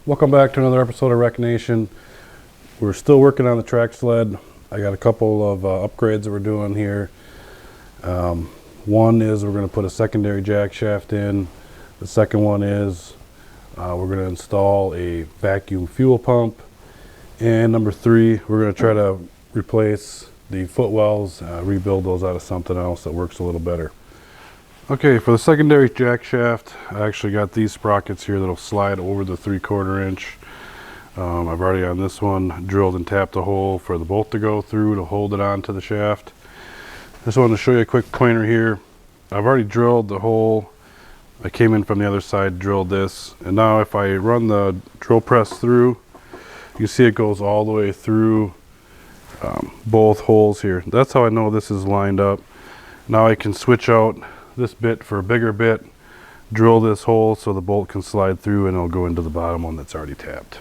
Welcome back to another episode of RecNation. We're still working on the track sled. I got a couple of upgrades that we're doing here. One is we're going to put a secondary jack shaft in. The second one is we're going to install a vacuum fuel pump. And number three, we're going to try to replace the footwells, rebuild those out of something else that works a little better. Okay, for the secondary jack shaft, I actually got these sprockets here that'll slide over the 3/4 inch. I've already on this one drilled and tapped a hole for the bolt to go through to hold it onto the shaft. Just wanted to show you a quick pointer here. I've already drilled the hole. I came in from the other side, drilled this, and now if I run the drill press through, you see it goes all the way through both holes here. That's how I know this is lined up. Now I can switch out this bit for a bigger bit, drill this hole so the bolt can slide through, and it'll go into the bottom one that's already tapped.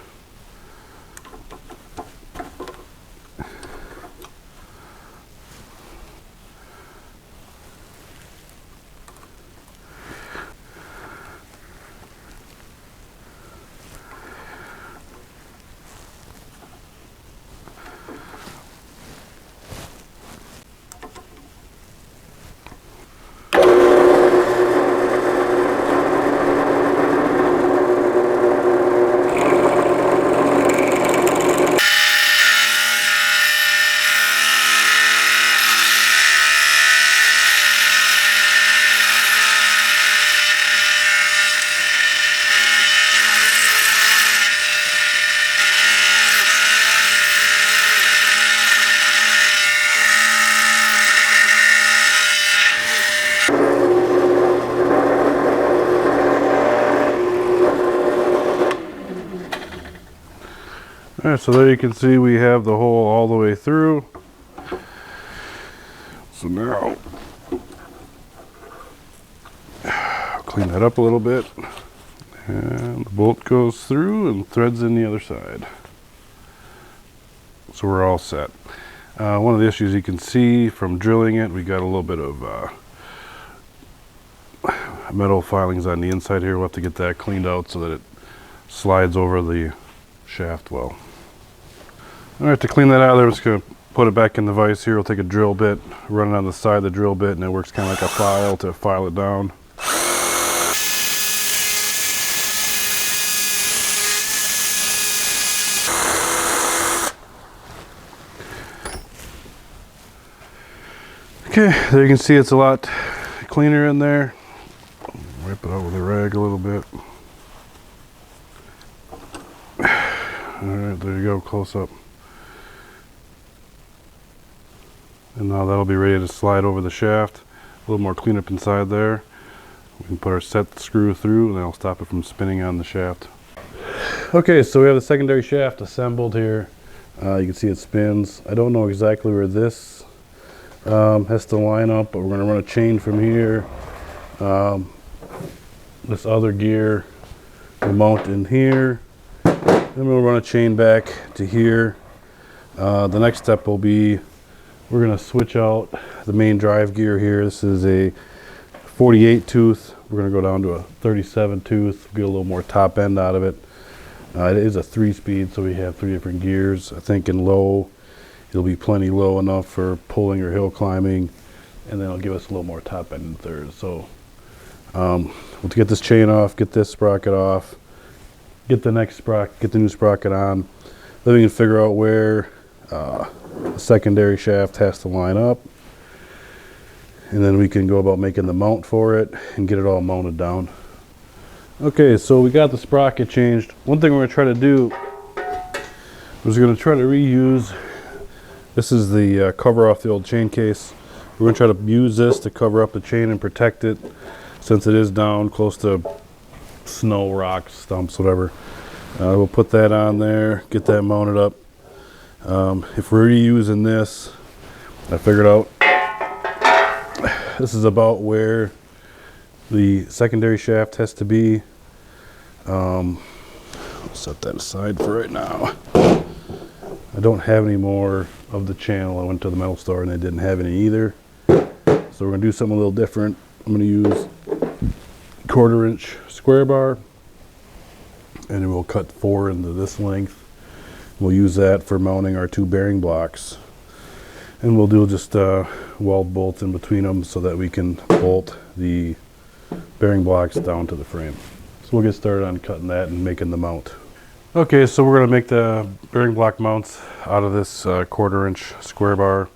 Alright, so there you can see we have the hole all the way through. So now, I'll clean that up a little bit. And the bolt goes through and threads in the other side. So we're all set. One of the issues you can see from drilling it, we got a little bit of metal filings on the inside here. We'll have to get that cleaned out so that it slides over the shaft well. Alright, to clean that out, I'm just going to put it back in the vise here. We'll take a drill bit, run it on the side of the drill bit, and it works kind of like a file to file it down. Okay, there you can see it's a lot cleaner in there. Wipe it out with a rag a little bit. Alright, there you go, close up. And now that'll be ready to slide over the shaft. A little more cleanup inside there. We can put our set screw through, and that'll stop it from spinning on the shaft. Okay, so we have the secondary shaft assembled here. You can see it spins. I don't know exactly where this has to line up, but we're going to run a chain from here. This other gear will mount in here. Then we'll run a chain back to here. The next step will be we're going to switch out the main drive gear here. This is a 48 tooth. We're going to go down to a 37 tooth, get a little more top end out of it. It is a 3-speed, so we have 3 different gears. I think in low, it'll be plenty low enough for pulling or hill climbing, and then it'll give us a little more top end in third. So we'll get this chain off, get this sprocket off, get the next sprocket, get the new sprocket on. Then we can figure out where the secondary shaft has to line up, and then we can go about making the mount for it and get it all mounted down. Okay, so we got the sprocket changed. One thing we're going to try to do is we're going to try to reuse, this is the cover off the old chain case. We're going to try to use this to cover up the chain and protect it, since it is down close to snow, rocks, stumps, whatever. We'll put that on there, get that mounted up. If we're reusing this, I figured out this is about where the secondary shaft has to be. I'll set that aside for right now. I don't have any more of the channel. I went to the metal store and they didn't have any either. So we're going to do something a little different. I'm going to use 1/4 inch square bar. and we'll cut 4 into this length. We'll use that for mounting our 2 bearing blocks, and we'll do just weld bolts in between them so that we can bolt the bearing blocks down to the frame. So we'll get started on cutting that and making the mount. Okay, so we're going to make the bearing block mounts out of this 1/4 inch square bar.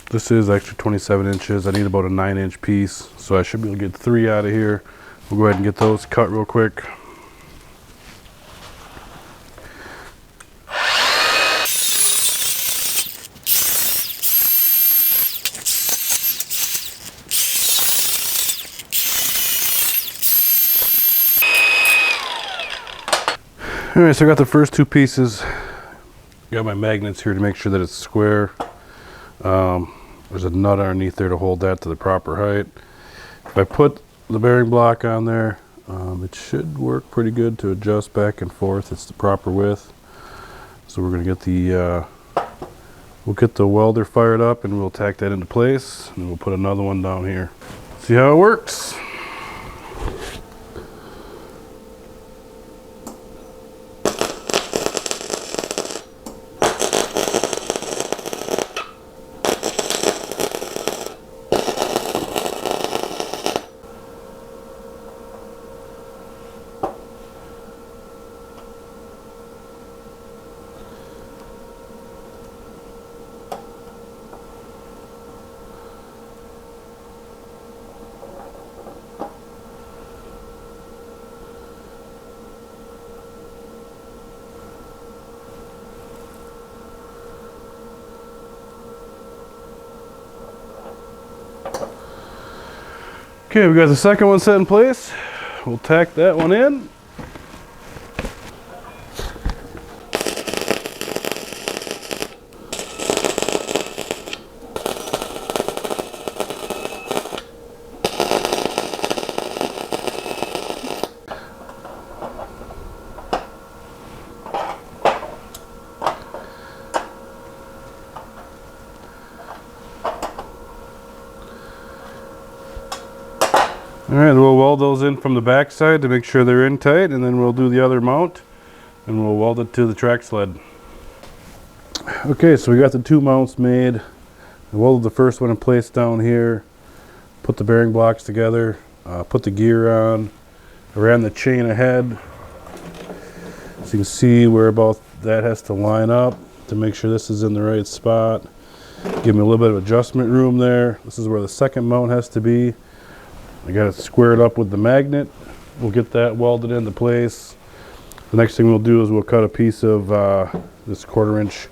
This is actually 27 inches. I need about a 9-inch piece, so I should be able to get 3 out of here. We'll go ahead and get those cut real quick. Alright, so I got the first 2 pieces. Got my magnets here to make sure that it's square. There's a nut underneath there to hold that to the proper height. If I put the bearing block on there, it should work pretty good to adjust back and forth. It's the proper width. So we're going to get we'll get the welder fired up and we'll tack that into place, and we'll put another one down here. See how it works. Okay, we got the second one set in place. We'll tack that one in. Alright, we'll weld those in from the back side to make sure they're in tight, and then we'll do the other mount and we'll weld it to the track sled. Okay, so we got the 2 mounts made. I welded the first one in place down here, put the bearing blocks together, put the gear on. I ran the chain ahead so you can see where about that has to line up to make sure this is in the right spot. Give me a little bit of adjustment room there. This is where the second mount has to be. I got it squared up with the magnet. We'll get that welded into place. The next thing we'll do is we'll cut a piece of this 1/4 inch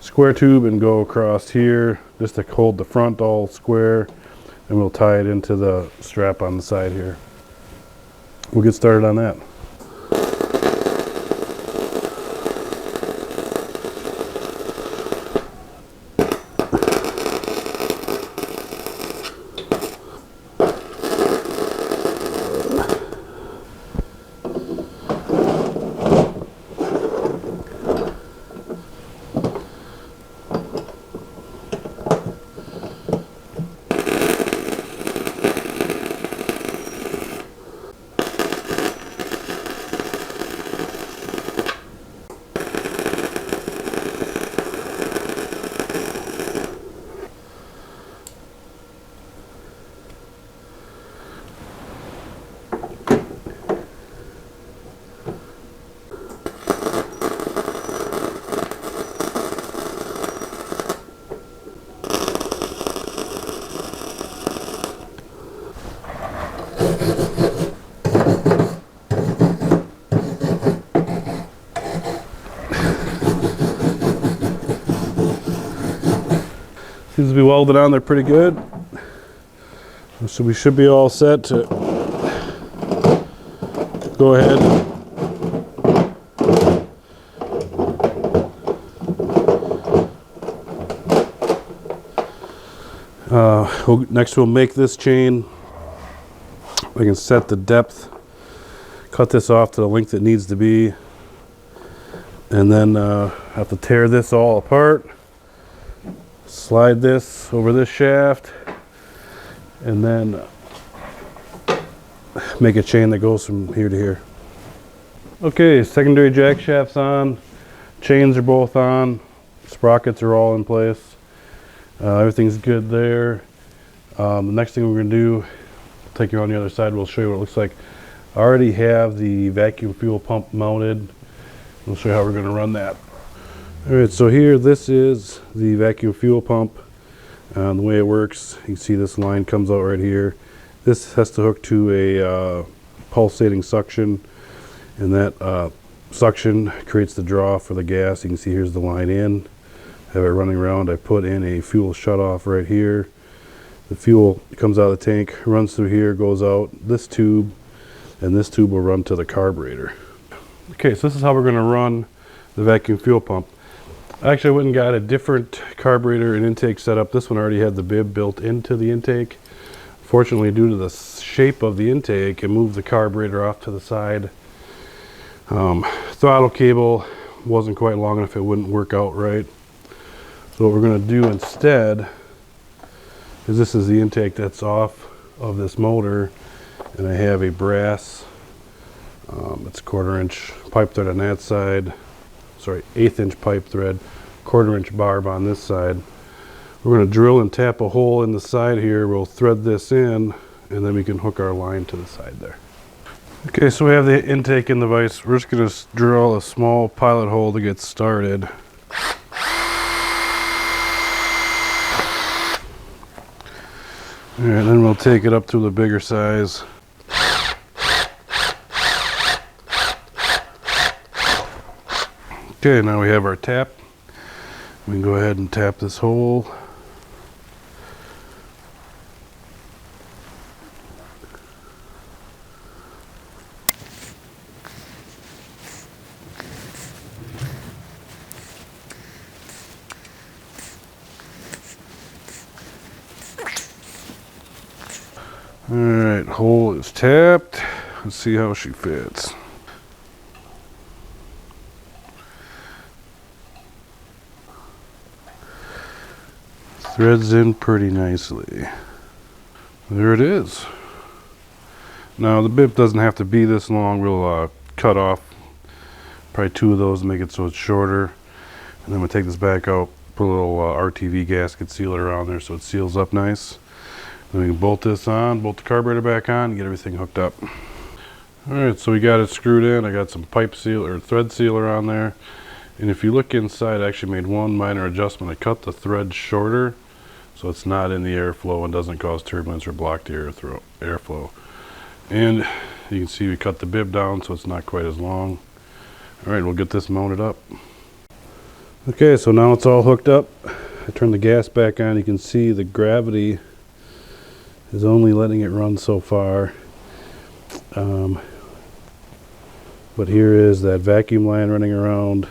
square tube and go across here just to hold the front all square, and we'll tie it into the strap on the side here. We'll get started on that. Seems to be welded on there pretty good. So we should be all set to go ahead. Next we'll make this chain. We can set the depth, cut this off to the length it needs to be, and then have to tear this all apart. Slide this over this shaft, and then make a chain that goes from here to here. Okay, secondary jack shaft's on, chains are both on, sprockets are all in place. Everything's good there. The next thing we're going to do, take you on the other side, we'll show you what it looks like. I already have the vacuum fuel pump mounted. We'll show you how we're going to run that. Alright, so here, this is the vacuum fuel pump. The way it works, you can see this line comes out right here. This has to hook to a pulsating suction, and that suction creates the draw for the gas. You can see here's the line in. I have it running around. I put in a fuel shutoff right here. The fuel comes out of the tank, runs through here, goes out this tube, and this tube will run to the carburetor. Okay, so this is how we're going to run the vacuum fuel pump. Actually, I went and got a different carburetor and intake setup. This one already had the bib built into the intake. Fortunately, due to the shape of the intake, it moved the carburetor off to the side. Throttle cable wasn't quite long enough, it wouldn't work out right. So what we're going to do instead is, this is the intake that's off of this motor, and I have a brass, it's 1/4 inch pipe thread on that side, sorry, 1/8 inch pipe thread, 1/4 inch barb on this side. We're going to drill and tap a hole in the side here. We'll thread this in, and then we can hook our line to the side there. Okay, so we have the intake in the vise. We're just going to drill a small pilot hole to get started. Alright, then we'll take it up to the bigger size. Okay, now we have our tap. We can go ahead and tap this hole. Alright, hole is tapped. Let's see how she fits. Threads in pretty nicely. There it is. Now the bib doesn't have to be this long. We'll cut off probably 2 of those to make it so it's shorter. And then we'll take this back out, put a little RTV gasket sealer around there so it seals up nice. Then we can bolt this on, bolt the carburetor back on, and get everything hooked up. Alright, so we got it screwed in. I got some pipe seal or thread sealer on there. And if you look inside, I actually made one minor adjustment. I cut the thread shorter so it's not in the airflow and doesn't cause turbulence or block the airflow. And you can see we cut the bib down so it's not quite as long. Alright, we'll get this mounted up. Okay, so now it's all hooked up. I turn the gas back on. You can see the gravity is only letting it run so far. But here is that vacuum line running around,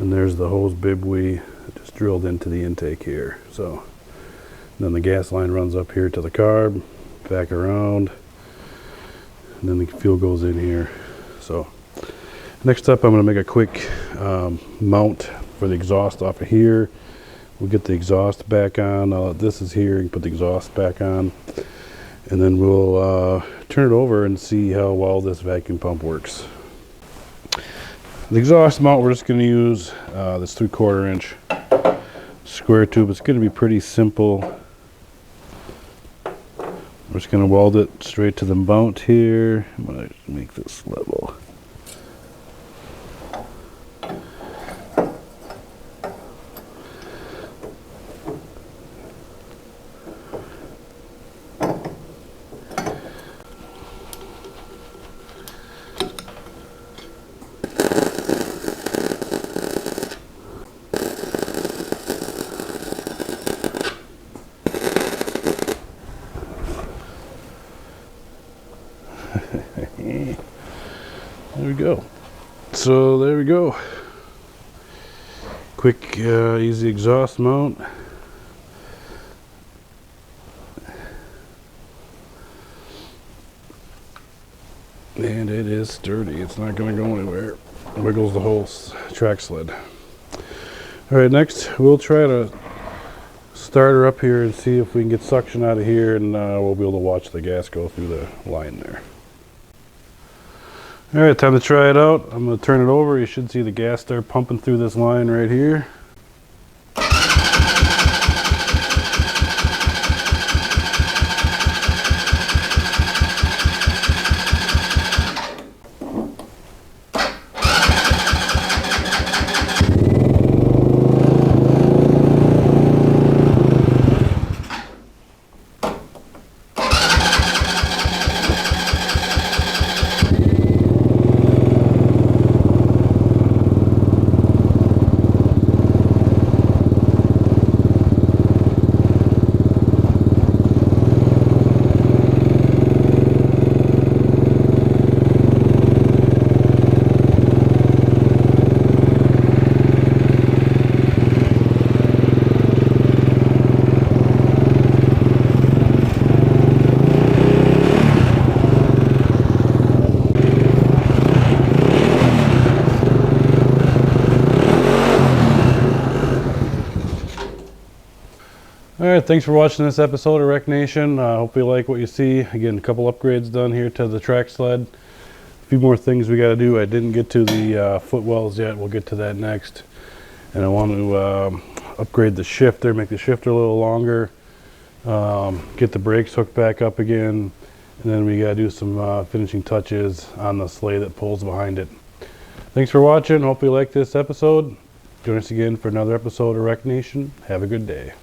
and there's the hose bib we just drilled into the intake here. So then the gas line runs up here to the carb, back around, and then the fuel goes in here. So next up, I'm going to make a quick mount for the exhaust off of here. We'll get the exhaust back on. This is here. You can put the exhaust back on, and then we'll turn it over and see how well this vacuum pump works. The exhaust mount, we're just going to use this 3/4 inch square tube. It's going to be pretty simple. We're just going to weld it straight to the mount here. I'm going to make this level. There we go. So there we go. Quick, easy exhaust mount. And it is sturdy. It's not going to go anywhere. Wiggles the whole track sled. All right, next we'll try to starter up here and see if we can get suction out of here, and we'll be able to watch the gas go through the line there. All right, time to try it out. I'm going to turn it over. You should see the gas start pumping through this line right here. Alright, thanks for watching this episode of RecNation. Hope you like what you see. Again, a couple upgrades done here to the track sled. A few more things we got to do. I didn't get to the footwells yet. We'll get to that next. And I want to upgrade the shifter, make the shifter a little longer, get the brakes hooked back up again, and then we got to do some finishing touches on the sleigh that pulls behind it. Thanks for watching. Hope you like this episode. Join us again for another episode of RecNation. Have a good day.